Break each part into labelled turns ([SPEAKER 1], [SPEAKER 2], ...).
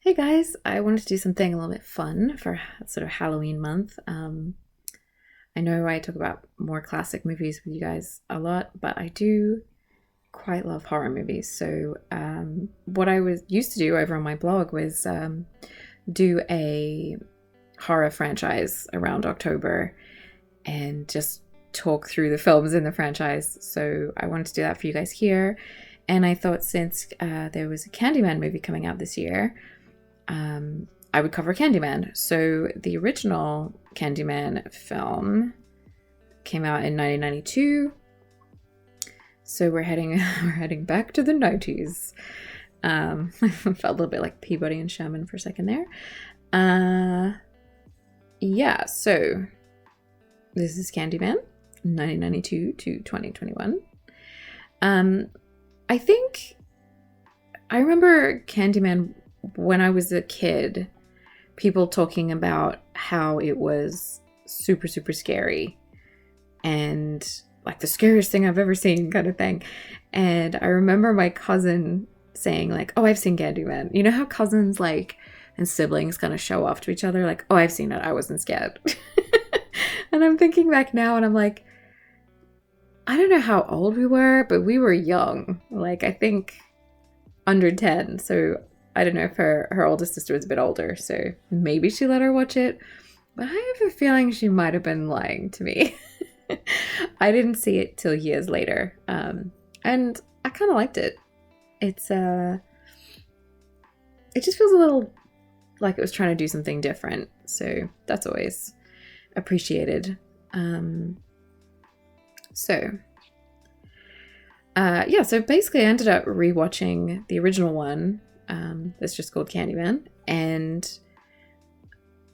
[SPEAKER 1] Hey guys, I wanted to do something a little bit fun for sort of Halloween month. I know I talk about more classic movies with you guys a lot, but I do quite love horror movies. So, what I was used to do over on my blog was do a horror franchise around October and just talk through the films in the franchise. So, I wanted to do that for you guys here. And I thought since there was a Candyman movie coming out this year, I would cover Candyman. So the original Candyman film came out in 1992. So we're heading back to the 90s. I felt a little bit like Peabody and Sherman for a second there. Yeah, so this is Candyman, 1992 to 2021. I think I remember Candyman when I was a kid, people talking about how it was super, super scary and like the scariest thing I've ever seen kind of thing. And I remember my cousin saying like, oh, I've seen Candyman. You know how cousins like and siblings kind of show off to each other like, oh, I've seen it. I wasn't scared. And I'm thinking back now and I'm like, I don't know how old we were, but we were young. Like I think under 10. So I don't know if her oldest sister was a bit older, so maybe she let her watch it. But I have a feeling she might have been lying to me. I didn't see it till years later, and I kind of liked it. It just feels a little like it was trying to do something different, so that's always appreciated. So basically I ended up rewatching the original one. That's just called Candyman. And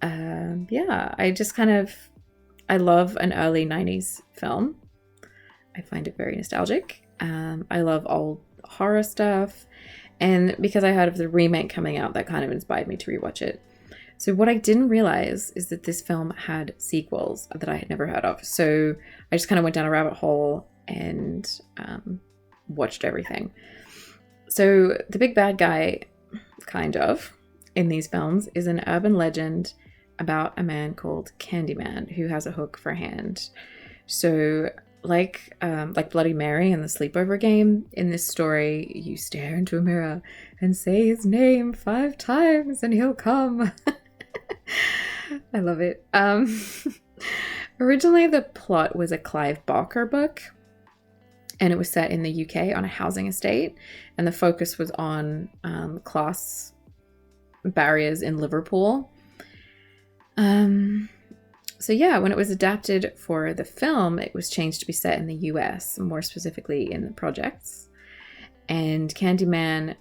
[SPEAKER 1] I just I love an early 90s film. I find it very nostalgic. I love old horror stuff. And because I heard of the remake coming out, that kind of inspired me to rewatch it. So what I didn't realize is that this film had sequels that I had never heard of. So I just kind of went down a rabbit hole and watched everything. So the big bad guy, kind of, in these films is an urban legend about a man called Candyman who has a hook for a hand. So like Bloody Mary in the sleepover game, in this story, you stare into a mirror and say his name 5 times and he'll come. I love it. Originally, the plot was a Clive Barker book, and it was set in the UK on a housing estate, and the focus was on class barriers in Liverpool. When it was adapted for the film, it was changed to be set in the US, more specifically in the projects. And Candyman,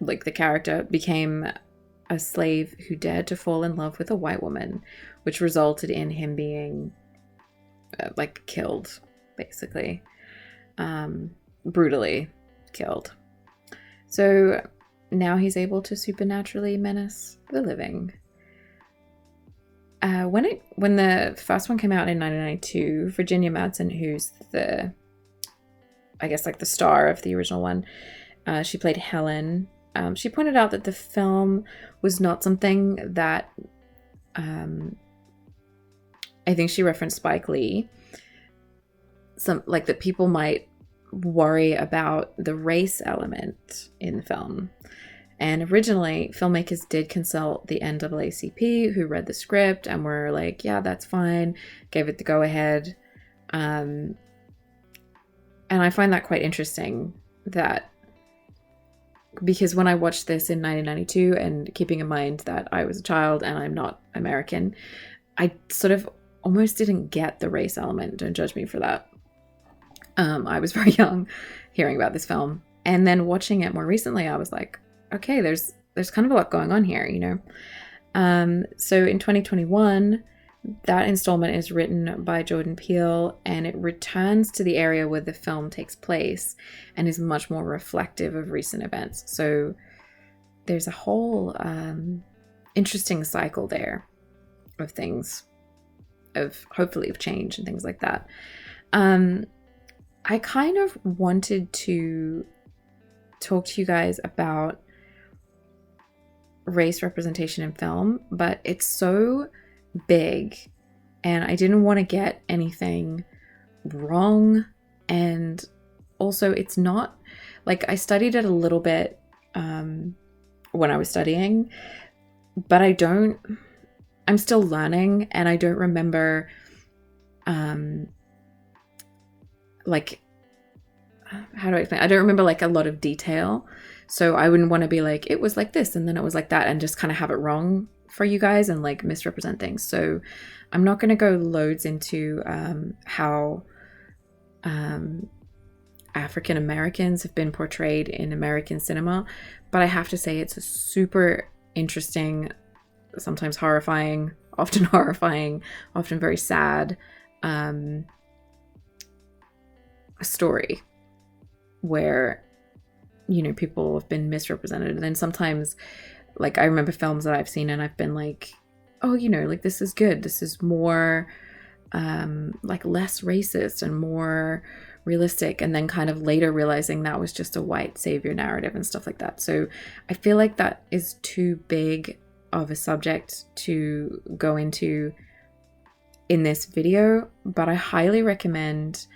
[SPEAKER 1] the character, became a slave who dared to fall in love with a white woman, which resulted in him being killed, basically, brutally killed. So now he's able to supernaturally menace the living. When the first one came out in 1992, Virginia Madsen, who's the star of the original one, she played Helen. She pointed out that the film was not something that I think she referenced Spike Lee. That people might worry about the race element in the film. And originally, filmmakers did consult the NAACP, who read the script and were like, yeah, that's fine, gave it the go-ahead. And I find that quite interesting, that because when I watched this in 1992, and keeping in mind that I was a child and I'm not American, I sort of almost didn't get the race element. Don't judge me for that. I was very young hearing about this film. And then watching it more recently, I was like, okay, there's kind of a lot going on here, you know? So in 2021, that installment is written by Jordan Peele, and it returns to the area where the film takes place and is much more reflective of recent events. So there's a whole interesting cycle there of things, hopefully of change and things like that. I kind of wanted to talk to you guys about race representation in film, but it's so big and I didn't want to get anything wrong. And also, it's not like, I studied it a little bit when I was studying, but I'm still learning, and I don't remember like, how do I explain? I don't remember like a lot of detail, so I wouldn't want to be like, it was like this and then it was like that, and just kind of have it wrong for you guys and like misrepresent things. So I'm not going to go loads into how African Americans have been portrayed in American cinema, but I have to say it's a super interesting, sometimes horrifying, often very sad story where, you know, people have been misrepresented. And then sometimes, like, I remember films that I've seen and I've been like, oh, you know, like, this is good, this is more like less racist and more realistic, and then kind of later realizing that was just a white savior narrative and stuff like that. So I feel like that is too big of a subject to go into in this video, but I highly recommend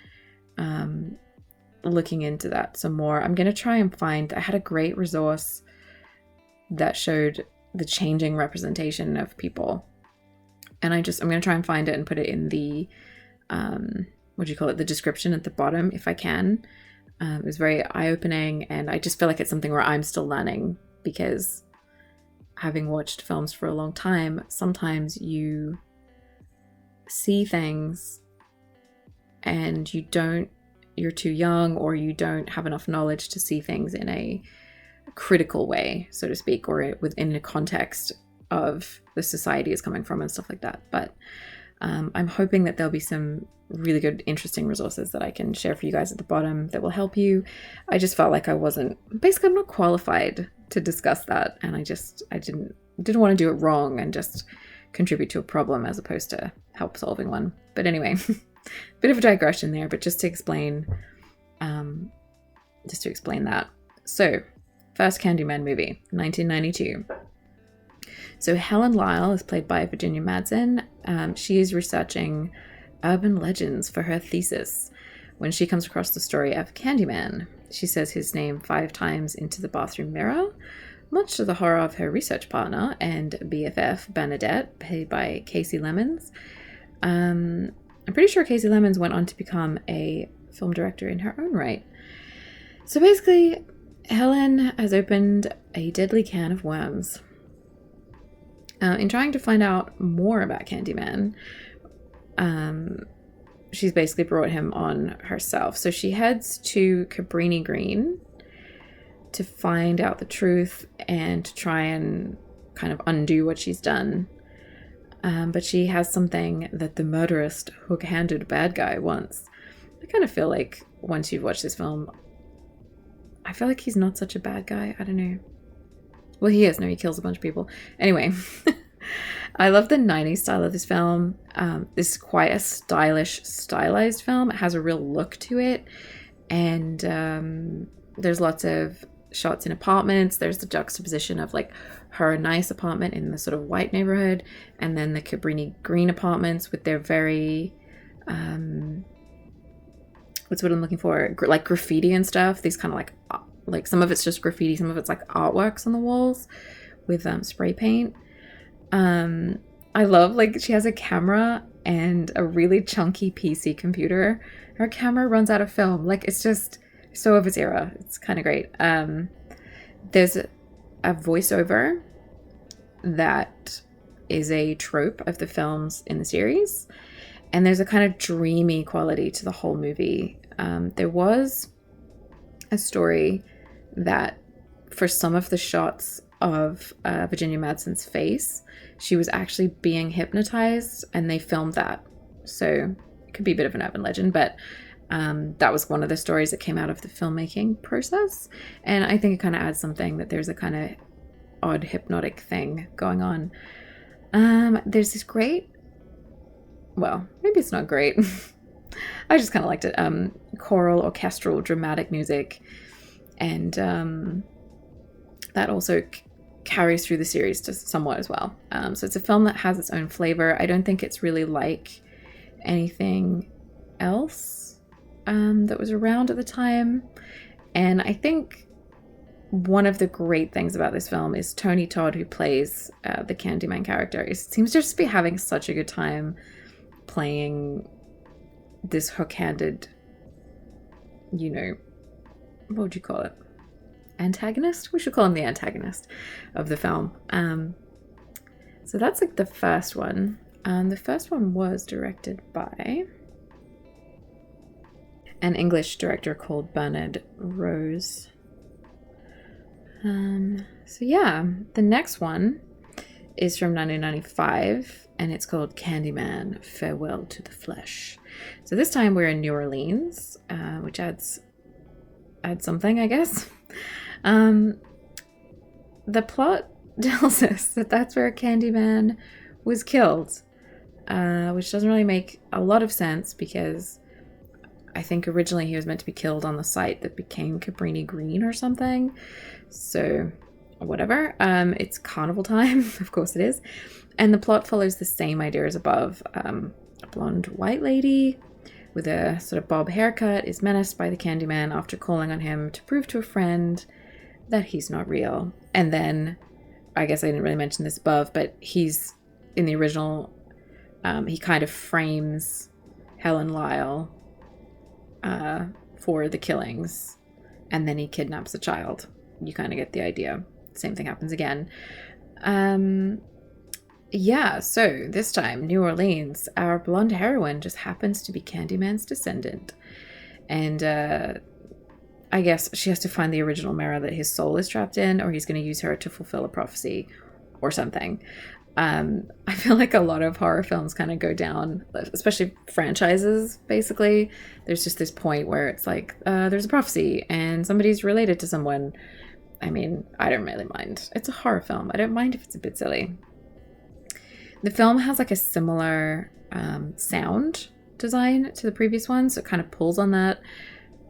[SPEAKER 1] looking into that some more. I'm going to try and find, I had a great resource that showed the changing representation of people, and I'm going to try and find it and put it in the the description at the bottom if I can. It was very eye-opening, and I just feel like it's something where I'm still learning, because having watched films for a long time, sometimes you see things and you're too young, or you don't have enough knowledge to see things in a critical way, so to speak, or within a context of the society is coming from and stuff like that. But I'm hoping that there'll be some really good, interesting resources that I can share for you guys at the bottom that will help you. I just felt like I'm not qualified to discuss that, and I didn't want to do it wrong and just contribute to a problem as opposed to help solving one. But anyway, bit of a digression there, but just to explain that. So, first Candyman movie, 1992. So Helen Lyle is played by Virginia Madsen. She is researching urban legends for her thesis when she comes across the story of Candyman. She says his name 5 times into the bathroom mirror, much to the horror of her research partner and BFF, Bernadette, played by Casey Lemons. I'm pretty sure Casey Lemons went on to become a film director in her own right. So basically, Helen has opened a deadly can of worms. In trying to find out more about Candyman, she's basically brought him on herself. So she heads to Cabrini Green to find out the truth and to try and kind of undo what she's done. But she has something that the murderous, hook-handed bad guy wants. I kind of feel like once you've watched this film, I feel like he's not such a bad guy. I don't know. Well, he is. No, he kills a bunch of people. Anyway, I love the 90s style of this film. This is quite a stylized film. It has a real look to it. And there's lots of shots in apartments. There's the juxtaposition of like her nice apartment in the sort of white neighborhood, and then the Cabrini Green apartments with their very what's what I'm looking for, like graffiti and stuff. These kind of like some of it's just graffiti, some of it's like artworks on the walls with spray paint. I love, like, she has a camera and a really chunky PC computer. Her camera runs out of film. Like, it's just so of its era. It's kind of great. There's a voiceover that is a trope of the films in the series, and there's a kind of dreamy quality to the whole movie. There was a story that for some of the shots of Virginia Madsen's face, she was actually being hypnotized, and they filmed that. So it could be a bit of an urban legend, but that was one of the stories that came out of the filmmaking process. And I think it kind of adds something, that there's a kind of odd hypnotic thing going on. There's this great, well, maybe it's not great. I just kind of liked it. Choral, orchestral, dramatic music And that also carries through the series just somewhat as well. So it's a film that has its own flavor. I don't think it's really like anything else that was around at the time. And I think one of the great things about this film is Tony Todd, who plays the Candyman character, seems to just be having such a good time playing this hook-handed, you know, what would you call it? Antagonist? We should call him the antagonist of the film. So that's like the first one. The first one was directed by an English director called Bernard Rose. So yeah, the next one is from 1995, and it's called Candyman, Farewell to the Flesh. So this time we're in New Orleans, which adds something, I guess. The plot tells us that that's where Candyman was killed, which doesn't really make a lot of sense because I think originally he was meant to be killed on the site that became Cabrini Green or something. So whatever. It's carnival time, of course it is. And the plot follows the same idea as above. A blonde white lady with a sort of bob haircut is menaced by the Candyman after calling on him to prove to a friend that he's not real. And then, I guess I didn't really mention this above, but he's, in the original, he kind of frames Helen Lyle for the killings, and then he kidnaps the child. You kind of get the idea. Same thing happens again. Yeah, so this time, New Orleans, our blonde heroine just happens to be Candyman's descendant. And I guess she has to find the original mirror that his soul is trapped in, or he's going to use her to fulfill a prophecy or something. I feel like a lot of horror films kind of go down, especially franchises, basically. There's just this point where it's like, there's a prophecy and somebody's related to someone. I mean, I don't really mind. It's a horror film. I don't mind if it's a bit silly. The film has like a similar sound design to the previous one, so it kind of pulls on that.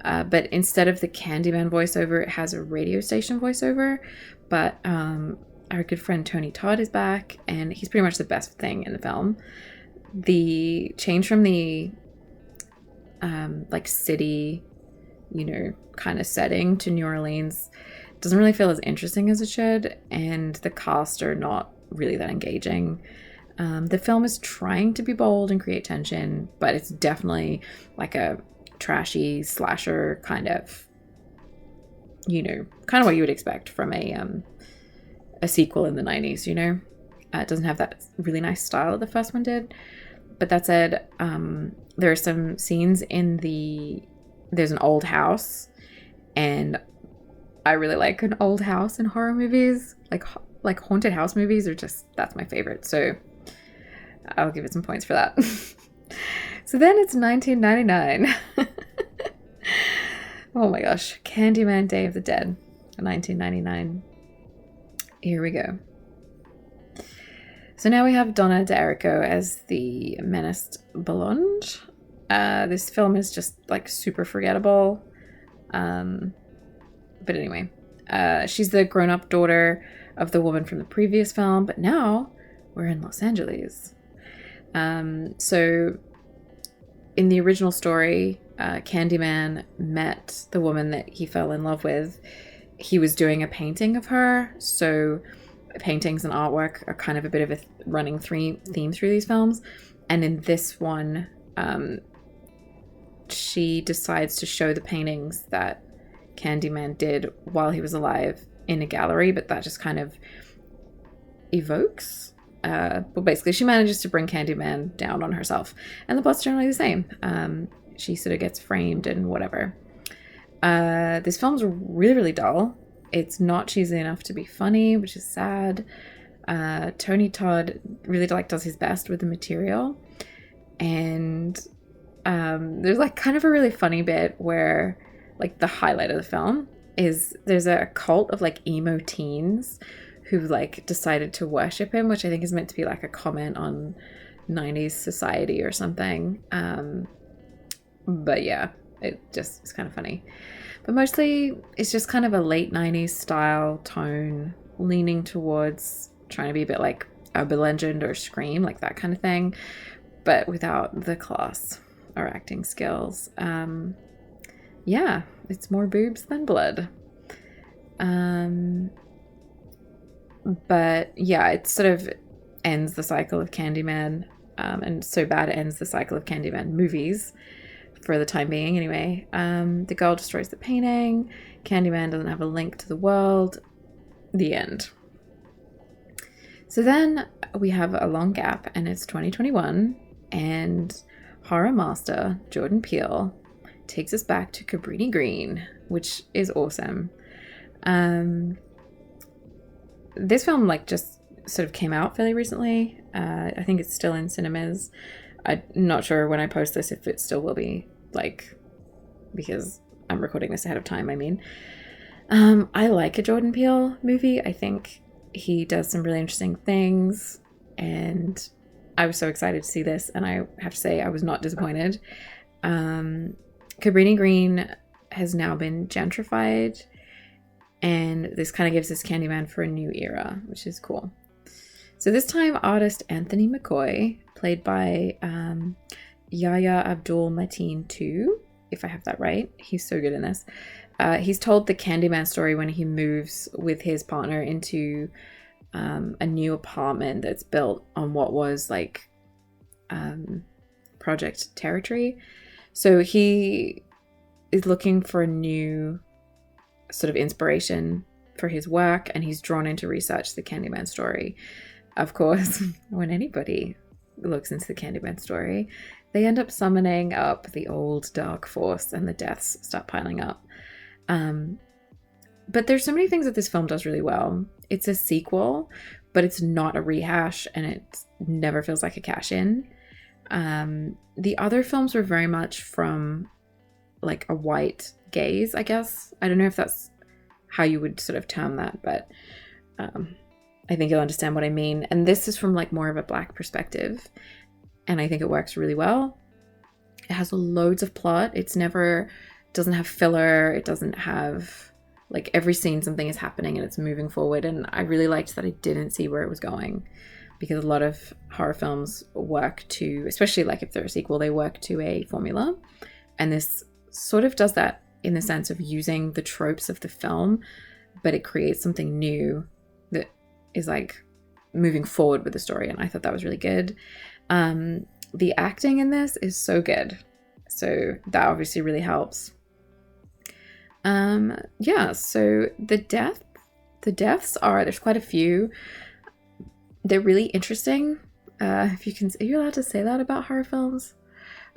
[SPEAKER 1] But instead of the Candyman voiceover, it has a radio station voiceover. But our good friend Tony Todd is back, and he's pretty much the best thing in the film. The change from the like city, you know, kind of setting to New Orleans doesn't really feel as interesting as it should, and the cast are not really that engaging. The film is trying to be bold and create tension, but it's definitely like a trashy slasher kind of, you know, kind of what you would expect from a sequel in the 90s, you know. It doesn't have that really nice style that the first one did. But that said, there are some scenes there's an old house, and I really like an old house in horror movies. Like haunted house movies are just, that's my favorite. So I'll give it some points for that. So then it's 1999. Oh my gosh. Candyman Day of the Dead, 1999. Here we go. So now we have Donna D'Errico as the menaced blonde. This film is just like super forgettable. But anyway, she's the grown-up daughter of the woman from the previous film, but now we're in Los Angeles. So in the original story, Candyman met the woman that he fell in love with. He was doing a painting of her, so paintings and artwork are kind of a bit of a running theme through these films. And in this one, she decides to show the paintings that Candyman did while he was alive in a gallery, but that just kind of evokes. But basically, she manages to bring Candyman down on herself, and the plot's generally the same. She sort of gets framed and whatever. This film's really, really dull. It's not cheesy enough to be funny, which is sad. Tony Todd really does his best with the material, and there's like kind of a really funny bit where like the highlight of the film is there's a cult of like emo teens who like decided to worship him, which I think is meant to be like a comment on 90s society or something. But yeah, it's kind of funny. But mostly it's just kind of a late 90s style tone, leaning towards trying to be a bit like Urban Legend or Scream, like that kind of thing, but without the class or acting skills. Yeah, it's more boobs than blood. But yeah, it sort of ends the cycle of Candyman, and so bad it ends the cycle of Candyman movies for the time being anyway. The girl destroys the painting. Candyman doesn't have a link to the world. The end. So then we have a long gap, and it's 2021, and horror master Jordan Peele takes us back to Cabrini Green, which is awesome. This film like just sort of came out fairly recently. I think it's still in cinemas. I'm not sure when I post this if it still will be, like, because I'm recording this ahead of time, I mean. I like a Jordan Peele movie. I think he does some really interesting things, and I was so excited to see this, and I have to say I was not disappointed. Cabrini Green has now been gentrified, and this kind of gives us Candyman for a new era, which is cool. So this time, artist Anthony McCoy, played by Yahya Abdul-Mateen too, if I have that right. He's so good in this. He's told the Candyman story when he moves with his partner into a new apartment that's built on what was like Project Territory. So he is looking for a new sort of inspiration for his work, and he's drawn into research the Candyman story. Of course, when anybody looks into the Candyman story, they end up summoning up the old dark force, and the deaths start piling up. But there's so many things that this film does really well. It's a sequel, but it's not a rehash, and it never feels like a cash-in. The other films were very much from like a white gaze, I guess. I don't know if that's how you would sort of term that, but I think you'll understand what I mean. And this is from like more of a black perspective, and I think it works really well. It has loads of plot. Doesn't have filler. It doesn't have, like, every scene something is happening and it's moving forward. And I really liked that I didn't see where it was going, because a lot of horror films work to, especially like if they're a sequel, they work to a formula. And this sort of does that in the sense of using the tropes of the film, but it creates something new that is like moving forward with the story. And I thought that was really good. The acting in this is so good. So that obviously really helps. So the deaths are, there's quite a few. They're really interesting. Are you allowed to say that about horror films?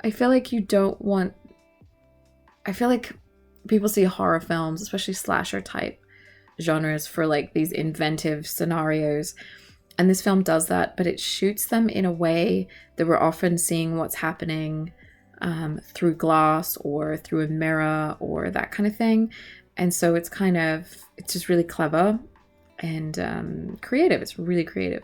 [SPEAKER 1] I feel like people see horror films, especially slasher type genres, for like these inventive scenarios. And this film does that, but it shoots them in a way that we're often seeing what's happening through glass or through a mirror or that kind of thing. And so it's just really clever and creative. It's really creative.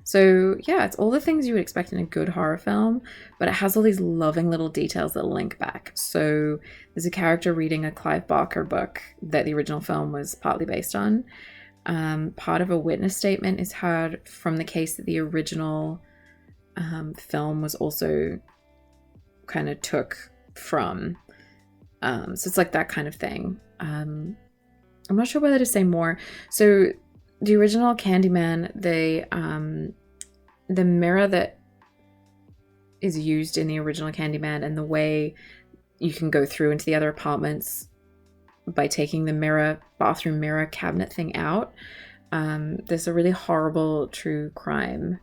[SPEAKER 1] So yeah, it's all the things you would expect in a good horror film, but it has all these loving little details that link back. So there's a character reading a Clive Barker book that the original film was partly based on. Part of a witness statement is heard from the case that the original film was also kind of took from. So it's like that kind of thing. I'm not sure whether to say more. So the original Candyman, the mirror that is used in the original Candyman, and the way you can go through into the other apartments by taking the bathroom mirror cabinet thing out. There's a really horrible true crime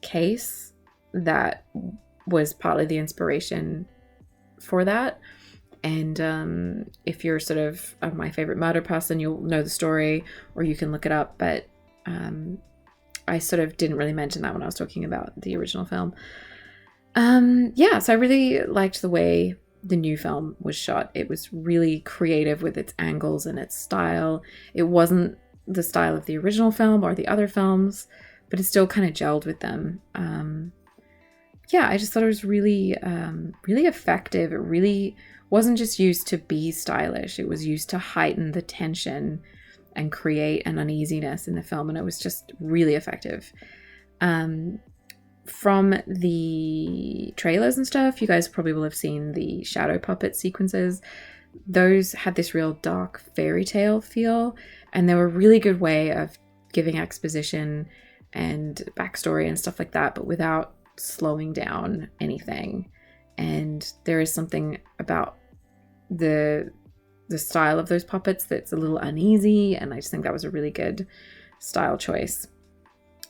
[SPEAKER 1] case that was partly the inspiration for that. And if you're sort of My Favorite Murder person, you'll know the story, or you can look it up. But I sort of didn't really mention that when I was talking about the original film. So I really liked the way the new film was shot. It was really creative with its angles and its style. It wasn't the style of the original film or the other films, but it still kind of gelled with them. I just thought it was really, really effective. It really wasn't just used to be stylish, it was used to heighten the tension and create an uneasiness in the film, and it was just really effective. From the trailers and stuff, you guys probably will have seen the shadow puppet sequences. Those had this real dark fairy tale feel, and they were a really good way of giving exposition and backstory and stuff like that, but without slowing down anything. And there is something about the style of those puppets that's a little uneasy, and I just think that was a really good style choice.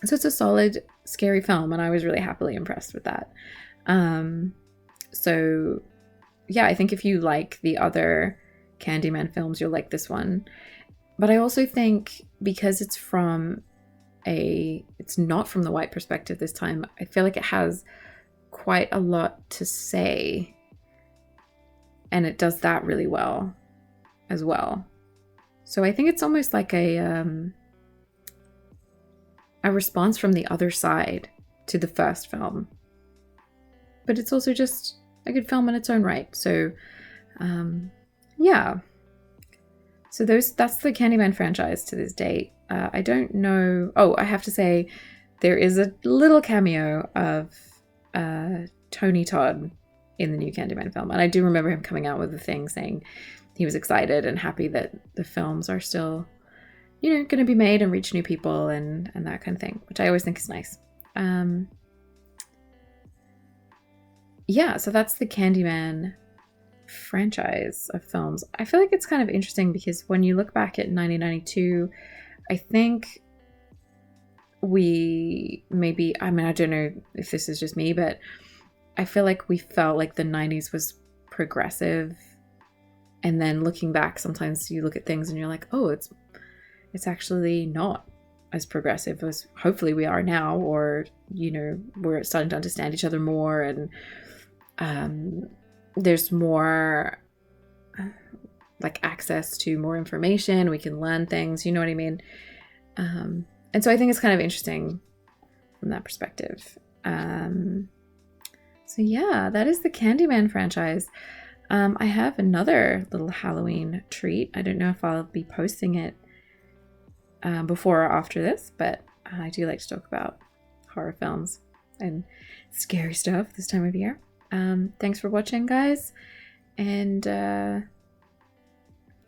[SPEAKER 1] So it's a solid, scary film, and I was really happily impressed with that. So yeah, I think if you like the other Candyman films, you'll like this one. But I also think because it's not from the white perspective this time, I feel like it has quite a lot to say, and it does that really well as well. So I think it's almost like a response from the other side to the first film, but it's also just a good film in its own right. So yeah, so that's the Candyman franchise to this date. I don't know. Oh, I have to say there is a little cameo of Tony Todd in the new Candyman film, and I do remember him coming out with a thing saying he was excited and happy that the films are still, going to be made and reach new people and that kind of thing, which I always think is nice. Yeah, so that's the Candyman franchise of films. I feel like it's kind of interesting because when you look back at 1992, I think I don't know if this is just me, but I feel like we felt like the 90s was progressive. And then looking back, sometimes you look at things and you're like, oh, it's actually not as progressive as hopefully we are now, or, we're starting to understand each other more, and there's more like access to more information. We can learn things, you know what I mean? And so I think it's kind of interesting from that perspective. So yeah, that is the Candyman franchise. I have another little Halloween treat. I don't know if I'll be posting it before or after this, but I do like to talk about horror films and scary stuff this time of year. Thanks for watching, guys. And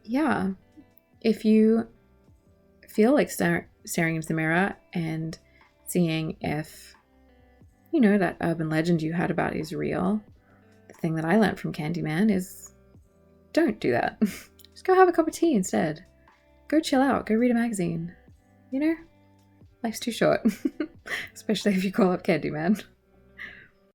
[SPEAKER 1] yeah, if you feel like staring into the mirror and seeing if, that urban legend you had about is real, the thing that I learned from Candyman is don't do that. Just go have a cup of tea instead. Go chill out. Go read a magazine. Life's too short. Especially if you call up Candyman.